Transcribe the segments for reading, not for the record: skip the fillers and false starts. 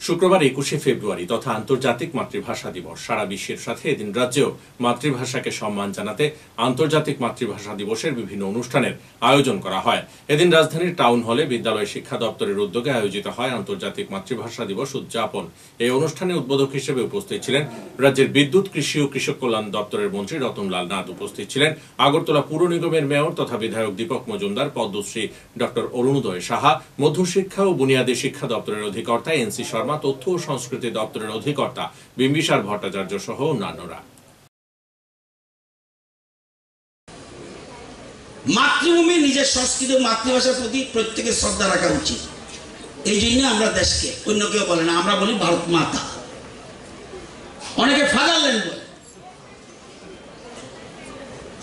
শুক্রবার 21শে ফেব্রুয়ারি তথা আন্তর্জাতিক মাতৃভাষা দিবস। সারা বিশ্বের সাথে এদিন রাজ্যেও মাতৃভাষাকে সম্মান জানাতে আন্তর্জাতিক মাতৃভাষা দিবসের বিভিন্ন অনুষ্ঠানের আয়োজন করা হয়। এদিন রাজধানীর টাউন হলে বিদ্যালয় শিক্ষা দপ্তরের উদ্যোগে আয়োজিত হয় আন্তর্জাতিক মাতৃভাষা দিবস উদযাপন। এই অনুষ্ঠানে উদ্বোধক হিসেবে উপস্থিত ছিলেন রাজ্যের বিদ্যুৎ, কৃষি ও কৃষক কল্যাণ দপ্তরের মন্ত্রী রতনলাল নাথ। উপস্থিত ছিলেন আগরতলা পুর নিগমের মেয়র তথা বিধায়ক দীপক মজুমদার, পদ্মশ্রী ডক্টর অরুণোদয় সাহা, মধ্যশিক্ষা ও বুনিয়াদী শিক্ষা দপ্তরের অধিকর্তা এনসি শর্মা, তথ্য ও সংস্কৃতি দপ্তরের অধিকর্তা বিম্বিসার ভট্টাচার্য সহ অন্যান্যরা। মাতৃভূমি নিজের সংস্কৃতি ও মাতৃভাষার প্রতি প্রত্যেকের শ্রদ্ধা রাখা উচিত। এই জন্য আমরা দেশকে অন্য কেউ বলে না, আমরা বলি ভারত মাতা। অনেকে ফাদারল্যান্ড বলে,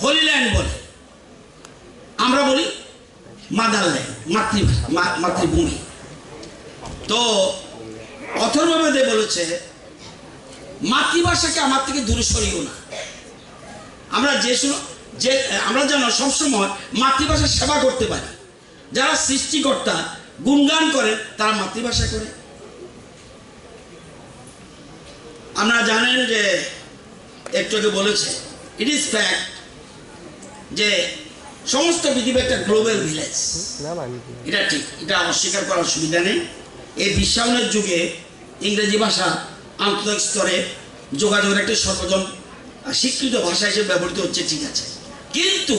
হোলিল্যান্ড বলে, আমরা বলি মাদারল্যান্ড, মাতৃভাষা, মাতৃভূমি। তো অথর্ববেদে বলেছে মাতৃভাষাকে আমার থেকে দূরে সরিও না। আমরা যেন সবসময় মাতৃভাষার সেবা করতে পারি। যারা সৃষ্টিকর্তা গুণগান করেন তারা মাতৃভাষা করে। আপনারা জানেন যে একটু আগে বলেছে, ইট ইজ ফ্যাক্ট যে সমস্ত পৃথিবী একটা গ্লোবাল ভিলেজ। এটা ঠিক, এটা অস্বীকার করার সুবিধা নেই। এই বিশ্বায়নের যুগে ইংরেজি ভাষা আন্তর্জাতিক স্তরে যোগাযোগের একটা সর্বজন স্বীকৃত ভাষা হিসেবে ব্যবহৃত হচ্ছে, ঠিক আছে। কিন্তু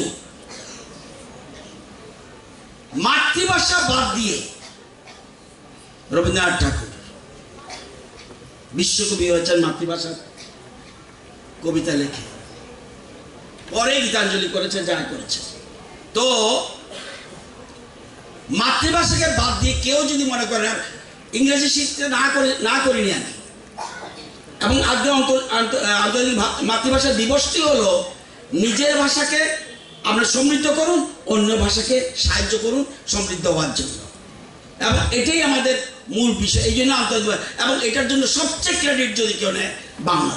মাতৃভাষা বাদ দিয়ে রবীন্দ্রনাথ ঠাকুর বিশ্বকবি হয়েছেন মাতৃভাষার কবিতা লেখে, পরে গীতাঞ্জলি করেছে, যা করেছে। তো মাতৃভাষাকে বাদ দিয়ে কেউ যদি মনে করে ইংরেজি শিখতে না করিনি আমি, এবং আজকে আন্তর্জাতিক মাতৃভাষা দিবসটি হলো নিজের ভাষাকে আমরা সমৃদ্ধ করুন, অন্য ভাষাকে সাহায্য করুন সমৃদ্ধ হওয়ার জন্য, এবং এটাই আমাদের মূল বিষয়। এই জন্য আন্তর্জাতিক, এবং এটার জন্য সবচেয়ে ক্রেডিট যদি কেউ নেয় বাংলা।